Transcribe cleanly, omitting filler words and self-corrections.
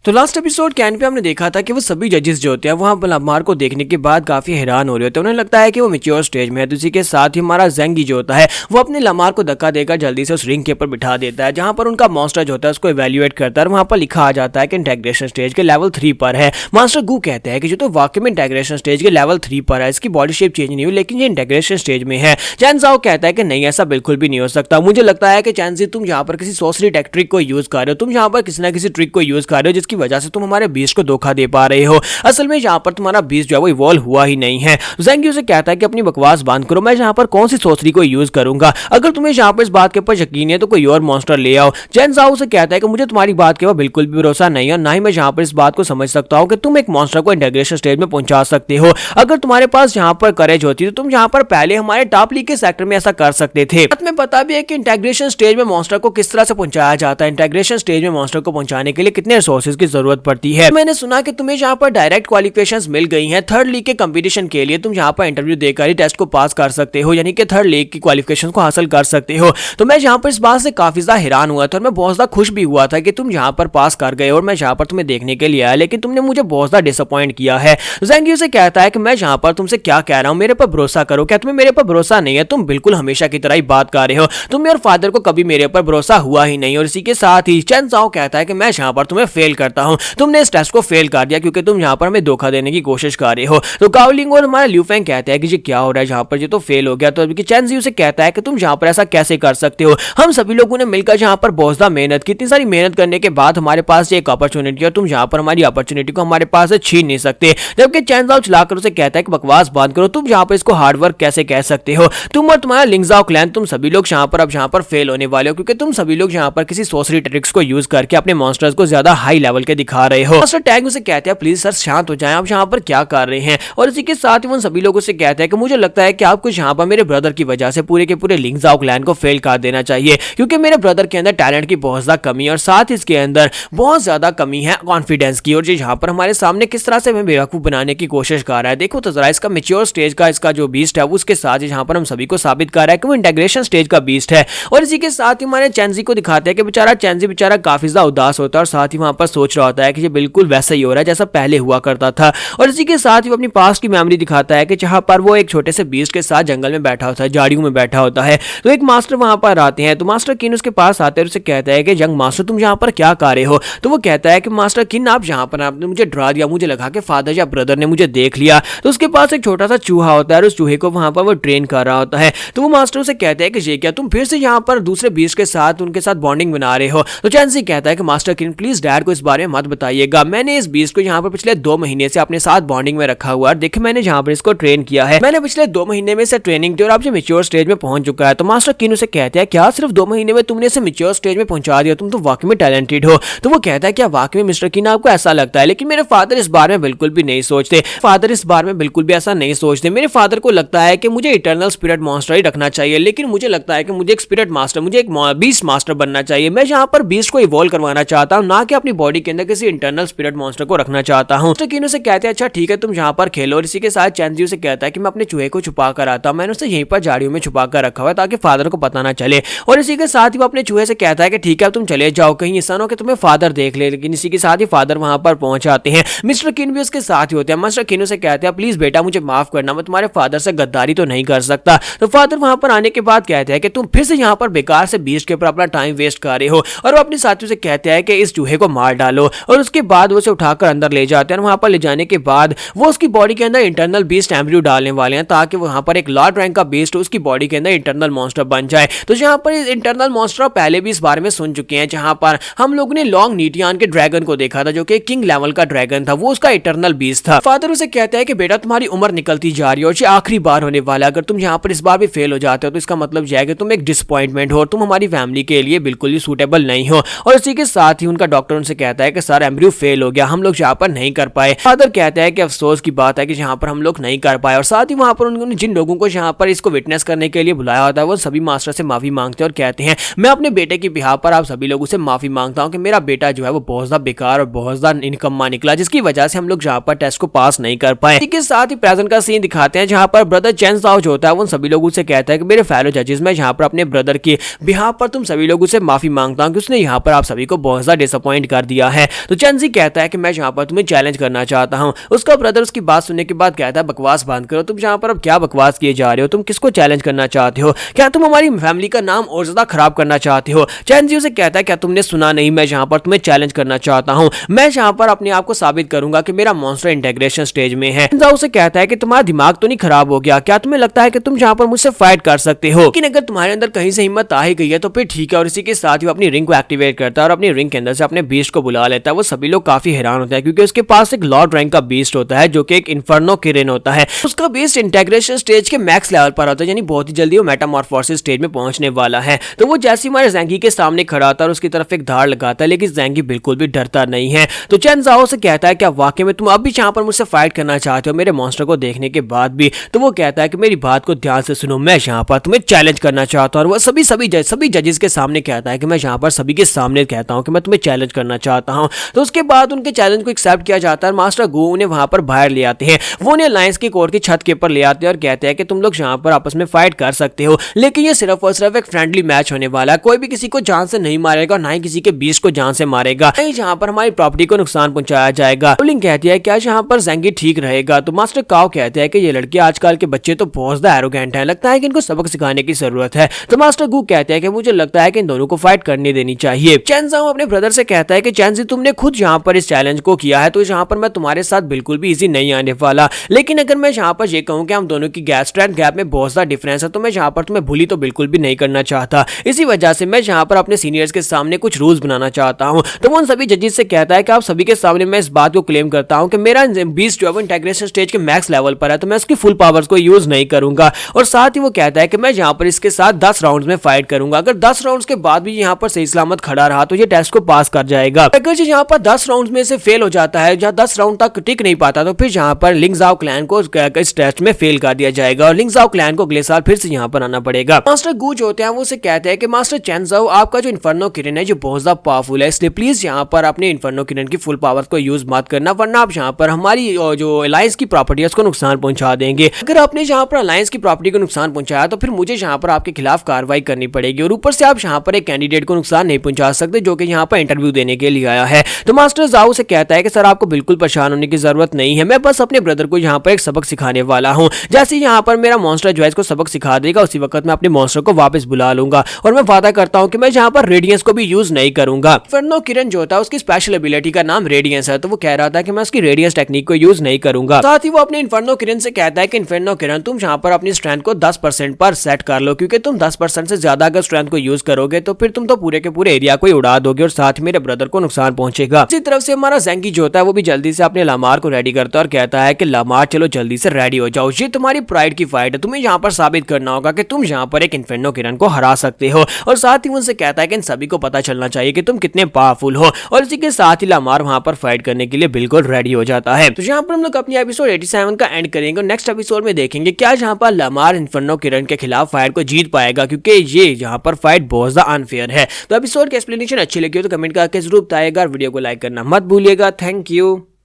तो last episode can pay हमने देखा था कि वो सभी जजेस जो होते हैं वहाँ लमार को देखने के बाद काफी हैरान हो रहे होते हैं। उन्हें लगता है कि वो मैच्योर स्टेज में है। तो इसी के साथ ही हमारा जेंगी जो होता है वो अपने लमार को धक्का देकर जल्दी से उस रिंग के ऊपर बिठा देता है, जहाँ पर उनका मास्टर जो होता है उसको इवेल्युएट करता है। वहाँ पर लिखा आ जाता है कि इंटेग्रेशन स्टेज के लेवल 3 पर है। मास्टर गू कहते हैं कि जो तो वाकई में इंटेग्रेशन स्टेज के लेवल 3 पर है, इसकी बॉडी शेप चेंज नहीं हुई लेकिन ये इंटेग्रेशन स्टेज में है। चैन ज़ाओ कहता है कि नहीं, ऐसा बिल्कुल भी नहीं हो सकता। मुझे लगता है कि चैन ज़ी तुम यहाँ पर किसी सोर्सरी ट्रिक को यूज कर रहे हो, तुम यहाँ पर किसी ना किसी ट्रिक को यूज कर रहे हो जिसकी वजह से तुम हमारे बीस्ट को धोखा दे पा रहे हो। असल में यहाँ पर तुम्हारा बीस्ट जो है वो इवॉल्व हुआ ही नहीं है। ज़ेंगी उसे कहता है कि अपनी बकवास बंद करो, मैं यहाँ पर कौन सी सोचरी को यूज करूंगा। अगर तुम्हें यहाँ पर इस बात के ऊपर यकीन है तो कोई और मॉन्स्टर ले आओ। चैन ज़ाओ उसे कहता है कि मुझे तुम्हारी बात के ऊपर बिल्कुल भी भरोसा नहीं है, ना ही मैं यहाँ पर इस बात को समझ सकता हूँ कि तुम एक मॉन्स्टर को इंटीग्रेशन स्टेज में पहुंचा सकते हो। अगर तुम्हारे पास यहाँ पर करेज होती तो तुम यहाँ पर पहले हमारे टॉप लीग के सेक्टर में ऐसा कर सकते थे। तुम्हें पता भी है कि इंटीग्रेशन स्टेज में मॉन्स्टर को किस तरह से पहुंचाया जाता है। इंटीग्रेशन स्टेज में मॉन्स्टर को पहुंचाने के लिए कितने रिसोर्सेज की जरूरत पड़ती है। मैंने सुना कि तुम्हें यहाँ पर डायरेक्ट क्वालिफिकेशंस मिल गई हैं थर्ड लीग के कंपटीशन के लिए। तुम यहाँ पर इंटरव्यू देकर ही टेस्ट को पास कर सकते हो, यानी कि थर्ड लीग की क्वालिफिकेशन को हासिल कर सकते हो। तो मैं यहाँ पर इस बात से काफी ज्यादा हैरान हुआ था और मैं बहुत ज्यादा खुश भी हुआ था कि तुम यहाँ पर पास कर गए और मैं यहाँ पर तुम्हें देखने के लिए आया, लेकिन तुमने मुझे बहुत ज्यादा डिसअपॉइंट किया है। ज़ेंगी उसे कहता है कि मैं यहाँ पर तुमसे क्या कह रहा हूँ, मेरे पर भरोसा करो। क्या तुम्हें मेरे पर भरोसा नहीं है? तुम बिल्कुल हमेशा की तरह ही बात कर रहे हो। तुम्हें और फादर को कभी मेरे पर भरोसा हुआ ही नहीं। और इसी के साथ ही चैन ज़ाओ कहता है कि मैं यहाँ पर तुम्हें फेल करता हूँ। तुमने इस टेस्ट को फेल कर दिया क्योंकि तुम यहाँ पर हमें धोखा देने की कोशिश कर रहे हो। तो गाओ लिंग और हमारा ल्यू फेंग कहते हैं कि ये क्या हो रहा है यहाँ पर, ये तो फेल हो गया। तो अभी चैन ज़ी उसे कहता है कि तुम यहाँ पर ऐसा कैसे कर सकते हो। हम सभी लोगों ने मिलकर यहाँ पर बहुत ज्यादा मेहनत की, इतनी सारी मेहनत करने के बाद हमारे पास एक अपॉर्चुनिटी है, तुम यहाँ पर हमारी अपॉर्चुनिटी को हमारे पास से छीन नहीं सकते। जबकि चैन ज़ाओ चलाकर उसे कहता है कि बकवास बंद करो, तुम यहाँ पर इसको हार्ड वर्क कैसे कह सकते हो। तुम और तुम्हारा लिंग ज़ाओ क्लैन, तुम सभी लोग यहाँ पर अब यहाँ पर फेल होने वाले हो क्योंकि तुम सभी लोग यहाँ पर किसी सोर्सरी ट्रिक्स को यूज करके अपने मॉन्स्टर्स को ज्यादा हाई लेवल के दिखा रहे हो। मास्टर टैंग उसे कहते हैं प्लीज सर शांत हो जाएं, आप यहाँ पर क्या कर रहे हैं। और इसी के साथ ही उन सभी लोगों से कहते हैं कि मुझे लगता है कि आपको यहाँ पर मेरे ब्रदर की वजह से पूरे के पूरे लिंग ज़ाओ क्लैन को फेल कर देना चाहिए, क्योंकि मेरे ब्रदर के अंदर टैलेंट की बहुत ज्यादा कमी है और साथ इसके अंदर बहुत ज्यादा कमी है कॉन्फिडेंस की। और यहाँ पर हमारे सामने किस तरह से हमें बेवकूफ बनाने की कोशिश कर रहा है। देखो तो जरा इसका मैच्योर स्टेज का इसका जो बीस्ट है उसके साथ यहाँ पर हम सभी को साबित कर रहा है कि वो इंटीग्रेशन स्टेज का बीस्ट है। और इसी के साथ ही हमारे चैन ज़ी को दिखाते हैं कि बेचारा चैन ज़ी बेचारा काफी ज्यादा उदास होता है और साथ ही वहां पर सोच रहा होता है कि ये बिल्कुल वैसा ही हो रहा है जैसा पहले हुआ करता था। और इसी के साथ ही वो अपनी पास्ट की मेमोरी दिखाता है कि जहां पर वो एक छोटे से बीस्ट के साथ जंगल में बैठा होता है, झाड़ियों में बैठा होता है। तो एक मास्टर वहां पर आते हैं। तो मास्टर किन उसके पास आते हैं, उसे कहता है कि यंग मास्टर तुम यहाँ पर क्या कर रहे हो। तो वो कहता है कि मास्टर किन आप यहाँ पर, आपने मुझे डरा दिया, मुझे लगा कि फादर या ब्रदर ने मुझे देख लिया। तो उसके पास एक छोटा सा चूहा होता है और उस चूहे को वहां पर वो ट्रेन कर रहा होता है। तो वो मास्टर उसे कहता है कि ये क्या तुम फिर से यहाँ पर दूसरे बीस्ट के साथ उनके साथ बॉन्डिंग बना रहे हो। तो चैन ज़ी कहता है कि मास्टर किन प्लीज डैड को इस बारे में मत बताइएगा, मैंने इस बीस्ट को यहाँ पर पिछले 2 महीने से अपने साथ बॉन्डिंग में रखा हुआ है। देखिए मैंने जहाँ पर इसको ट्रेन किया है, मैंने पिछले 2 महीने में इसे ट्रेनिंग दी और अब ये मैच्योर स्टेज में पहुंच चुका है। तो मास्टर किन उसे कहते हैं क्या सिर्फ 2 महीने में तुमने इसे मैच्योर स्टेज में पहुंचा दिया, तुम तो वाकई में टैलेंटेड हो। तो वो कहता है क्या वाकई में मिस्टर किन आपको ऐसा लगता है, लेकिन मेरे फादर इस बारे में बिल्कुल भी नहीं सोचते। फादर इस बारे में बिल्कुल भी ऐसा नहीं सोचते। मेरे फादर को लगता है कि मुझे इटर्नल स्पिरिट मॉन्स्टर ही रखना चाहिए, लेकिन मुझे लगता है कि मुझे एक स्पिरिट मास्टर, मुझे एक बीस्ट मास्टर बनना चाहिए। मैं यहाँ पर बीस्ट को इवॉल्व करवाना चाहता हूँ, ना कि अपनी बॉडी के अंदर किसी इंटरनल स्पिरिट मॉन्स्टर को रखना चाहता हूँ। तो किनो से कहते हैं अच्छा ठीक है तुम यहाँ पर खेलो। और इसी के साथ चैन ज़ी से कहता है कि मैं अपने चूहे को छुपा कर आता हूँ, मैंने उसे यहीं पर झाड़ियों में छुपा कर रखा हुआ है ताकि फादर को पता ना चले। और इसी के साथ ही वो अपने चूहे से कहता है कि ठीक है तुम चले जाओ, कहीं ऐसा ना हो कि तुम्हें फादर देख ले। लेकिन इसी के साथ ही फादर वहां पर पहुंच जाते हैं। मिस्टर किन भी उसके साथ ही होते हैं। मिस्टर किन से कहते हैं प्लीज बेटा मुझे माफ करना, मैं तुम्हारे फादर से गद्दारी तो नहीं कर सकता। तो फादर वहां पर आने के बाद कहते हैं कि तुम फिर से यहाँ पर बेकार से बीस्ट के ऊपर अपना टाइम वेस्ट कर रहे हो। और वो अपने साथियों से कहते हैं कि इस चूहे को मार डालो। और उसके बाद वो उसे उठाकर अंदर ले जाते हैं। वहां पर ले जाने के बाद वो उसकी बॉडी के अंदर इंटरनल बीस्ट एम्ब्रियो डालने वाले हैं ताकि वहां पर एक लॉर्ड रैंक का बीस्ट उसकी बॉडी के अंदर इंटरनल मॉन्स्टर बन जाए। तो यहाँ पर इंटरनल मॉन्स्टर पहले भी इस बारे में सुन चुके हैं, जहां पर हम लोगों ने लॉन्ग नीटियान के ड्रैगन को देखा था जो कि किंग लेवल का ड्रैगन था, वो उसका इटर्नल बीस्ट था। फादर उसे कहता है कि बेटा तुम्हारी उम्र निकलती जा रही है और ये आखिरी बार होने वाला है। अगर तुम यहाँ पर इस बार भी फेल हो जाते हो तो इसका मतलब यह है कि तुम एक डिसअपॉइंटमेंट हो, तुम हमारी फैमिली के लिए बिल्कुल ही सूटेबल नहीं हो। और इसी के साथ ही उनका डॉक्टर उनसे कहता है कि सर एम्ब्रियो फेल हो गया, हम लोग यहाँ पर नहीं कर पाए। फादर कहता है कि अफसोस की बात है कि यहाँ पर हम लोग नहीं कर पाए। और साथ ही वहां पर उन्होंने जिन लोगों को यहाँ पर इसको विटनेस करने के लिए बुलाया होता है वो सभी मास्टर से माफी मांगते हैं और कहते हैं मैं अपने बेटे की बिहाफ पर आप सभी लोगों से माफी मांगता हूँ कि मेरा बेटा जो है वो बहुत ज्यादा बेकार और बहुत ज्यादा इनकम्मा निकला, जिसकी वजह से हम लोग यहाँ पर टेस्ट को पास नहीं कर पाए। इसके साथ ही प्रेजेंट का सीन दिखाते हैं जहाँ पर ब्रदर चैन ज़ाओ जो होता है वो सभी लोगों से कहता है कि मेरे फेलो जजेस में यहाँ पर अपने ब्रदर की बिहाफ पर तुम सभी लोगों से माफी मांगता हूँ कि उसने यहाँ पर आप सभी को बहुत ज्यादा डिसअपॉइंट कर दिया है। है। तो चेंजी कहता है कि मैं यहाँ पर तुम्हें चैलेंज करना चाहता हूँ। उसका ब्रदर उसकी बात सुनने के बाद कहता है बकवास बंद करो, तुम यहाँ पर अब क्या बकवास किए जा रहे हो, तुम किसको चैलेंज करना चाहते हो, क्या तुम हमारी फैमिली का नाम और ज्यादा खराब करना चाहते हो। चेंजी उसे कहता है क्या तुमने सुना नहीं, मैं यहाँ पर तुम्हें चैलेंज करना चाहता हूँ, मैं यहाँ पर अपने आप को साबित करूंगा कि मेरा मॉन्स्टर इंटीग्रेशन स्टेज में है। उसे कहता है कि तुम्हारा दिमाग तो नहीं खराब हो गया, क्या तुम्हें लगता है कि तुम यहाँ पर मुझसे फाइट कर सकते हो, लेकिन अगर तुम्हारे अंदर कहीं से हिम्मत आ ही गई है तो फिर ठीक है। और इसी के साथ ही वो अपनी रिंग को एक्टिवेट करता है और अपनी रिंग के अंदर से अपने बीस्ट को बुला लेता है। वो सभी लोग काफी हैरान होते हैं क्योंकि उसके पास एक लॉर्ड रैंक का बीस्ट होता है जो कि एक इन्फर्नो किरेन होता है। उसका बीस्ट इंटीग्रेशन स्टेज के मैक्स लेवल पर होता है, यानी बहुत ही जल्दी वो मेटामॉर्फोसिस स्टेज में पहुंचने वाला है। तो वो जैसे हमारे ज़ैंगी के सामने खड़ा होता है और उसकी तरफ एक धार लगाता है, लेकिन ज़ैंगी बिल्कुल भी डरता नहीं है। तो चेन ज़ाओ से कहता है क्या वाकई में तुम अब भी यहाँ पर मुझसे फाइट करना चाहते हो मेरे मॉन्स्टर को देखने के बाद भी। तो वो कहता है कि मेरी बात को ध्यान से सुनो, मैं यहाँ पर तुम्हें चैलेंज करना चाहता हूँ। और वो सभी जजेस के सामने कहता है कि मैं यहाँ पर सभी के सामने कहता हूँ कि मैं तुम्हें चैलेंज करना चाहता हूँ। तो उसके बाद उनके चैलेंज को एक्सेप्ट किया जाता है। मास्टर गू उन्हें वहां पर बाहर ले आते हैं, वो उन्हें अलायंस की कोर्ट की छत के ऊपर ले आते हैं और कहते हैं कि तुम लोग यहाँ पर आपस में फाइट कर सकते हो, लेकिन ये सिर्फ और सिर्फ एक फ्रेंडली मैच होने वाला है, कोई भी किसी को जान से नहीं मारेगा और ना ही किसी के बीच को जान से मारेगा, नहीं जहाँ पर हमारी प्रॉपर्टी को नुकसान पहुंचाया जाएगा। रोलिंग कहती है क्या यहाँ पर ज़ैंगी ठीक रहेगा। तो मास्टर काओ कहते हैं कि ये लड़के आजकल के बच्चे तो बहुत ज्यादा एरोगेंट हैं, लगता है कि इनको सबक सिखाने की जरूरत है। तो मास्टर गू कहते हैं कि मुझे लगता है कि इन दोनों को फाइट करनी देनी चाहिए। चेन ज़ाओ अपने ब्रदर से कहता है कि चेन तुमने खुद यहाँ पर इस चैलेंज को किया है, तो यहाँ पर मैं तुम्हारे साथ बिल्कुल भी इजी नहीं आने वाला, लेकिन अगर मैं यहाँ पर ये कहूँ कि हम दोनों की स्ट्रेंथ गैप में बहुत ज्यादा डिफरेंस है तो मैं यहाँ पर तुम्हें भूली तो बिल्कुल भी नहीं करना चाहता। इसी वजह से मैं यहाँ पर अपने सीनियर्स के सामने कुछ रूल्स बनाना चाहता हूँ। तो वो उन सभी जजेस से कहता है कि आप सभी के सामने मैं इस बात को क्लेम करता हूँ कि मेरा बीस्ट जो है इंटीग्रेशन स्टेज के मैक्स लेवल पर है, तो मैं उसकी फुल पावर्स को यूज नहीं करूंगा। और साथ ही वो कहता है कि मैं यहाँ पर इसके साथ 10 राउंड्स में फाइट करूंगा, अगर 10 राउंड्स के बाद भी यहाँ पर सही सलामत खड़ा रहा तो ये टेस्ट को पास कर जाएगा। अगर जो यहाँ पर 10 राउंड्स में से फेल हो जाता है, जहाँ 10 राउंड तक टिक नहीं पाता, तो फिर यहाँ पर लिंग ज़ाओ क्लैन को इस टेस्ट में फेल कर दिया जाएगा और लिंग ज़ाओ क्लैन को अगले साल फिर से यहाँ पर आना पड़ेगा। मास्टर गू जो होते हैं वो उसे कहते हैं कि मास्टर चेन ज़ाओ आपका जो इन्फर्नो किरण है जो बहुत ज्यादा पावरफुल है, इसलिए प्लीज यहाँ पर अपने इन्फर्नो किरण की फुल पावर को यूज मत करना, वरना आप यहाँ पर हमारी जो अलायंस की प्रॉपर्टी है उसको नुकसान पहुंचा देंगे। अगर आपने यहाँ पर अलायंस की प्रॉपर्टी को नुकसान पहुंचाया तो फिर मुझे यहाँ पर आपके खिलाफ कार्रवाई करनी पड़ेगी और ऊपर से आप यहाँ पर एक कैंडिडेट को नुकसान नहीं पहुंचा सकते जो कि यहाँ पर इंटरव्यू देने के लिए आया है। तो मास्टर ज़ाओ से कहता है कि सर आपको बिल्कुल परेशान होने की जरूरत नहीं है, मैं बस अपने ब्रदर को यहाँ पर एक सबक सिखाने वाला हूँ। जैसे यहाँ पर मेरा मॉन्स्टर जो है इसको सबक सिखा देगा उसी वक्त मैं अपने मॉन्स्टर को वापस बुला लूंगा और मैं वादा करता हूँ कि मैं यहाँ पर रेडियंस को भी यूज नहीं करूंगा। इन्फर्नो किरण जो होता है उसकी स्पेशल एबिलिटी का नाम रेडियंस है, तो वो कह रहा था कि मैं उसकी रेडियंस टेक्निक को यूज नहीं करूंगा। साथ ही वो अपने इन्फर्नो किरण से कहता है कि इन्फर्नो किरण तुम यहाँ पर अपनी स्ट्रेंथ को 10% पर सेट कर लो, क्योंकि तुम 10% से ज्यादा अगर स्ट्रेंथ को यूज करोगे तो फिर तुम तो पूरे के पूरे एरिया को ही उड़ा दोगे और साथ मेरे ब्रदर को नुकसान पहुंचेगा। इसी तरफ से हमारा ज़ैंगी जो होता है वो भी जल्दी से अपने लामार को रेडी करता है और कहता है कि लामार चलो जल्दी से रेडी हो जाओ, ये तुम्हारी प्राइड की फाइट है, तुम्हें यहाँ पर साबित करना होगा कि तुम यहाँ पर एक इन्फर्नो किरण को हरा सकते हो। और साथ ही उनसे कहता है कि इन सभी को पता चलना चाहिए कि तुम कितने पावरफुल हो और इसी के साथ ही लामार वहां पर फाइट करने के लिए बिल्कुल रेडी हो जाता है। तो यहाँ पर हम लोग अपनी एपिसोड 87 का एंड करेंगे और नेक्स्ट एपिसोड में देखेंगे क्या यहाँ पर लामार इन्फर्नो किरण के खिलाफ फाइट को जीत पाएगा, क्योंकि ये यहाँ पर फाइट बहुत ज्यादा अनफेयर है। तो एपिसोड की एक्सप्लेनेशन अच्छी लगी हो तो कमेंट करके जरूर बताइएगा, वीडियो को लाइक करना मत भूलिएगा। Thank you.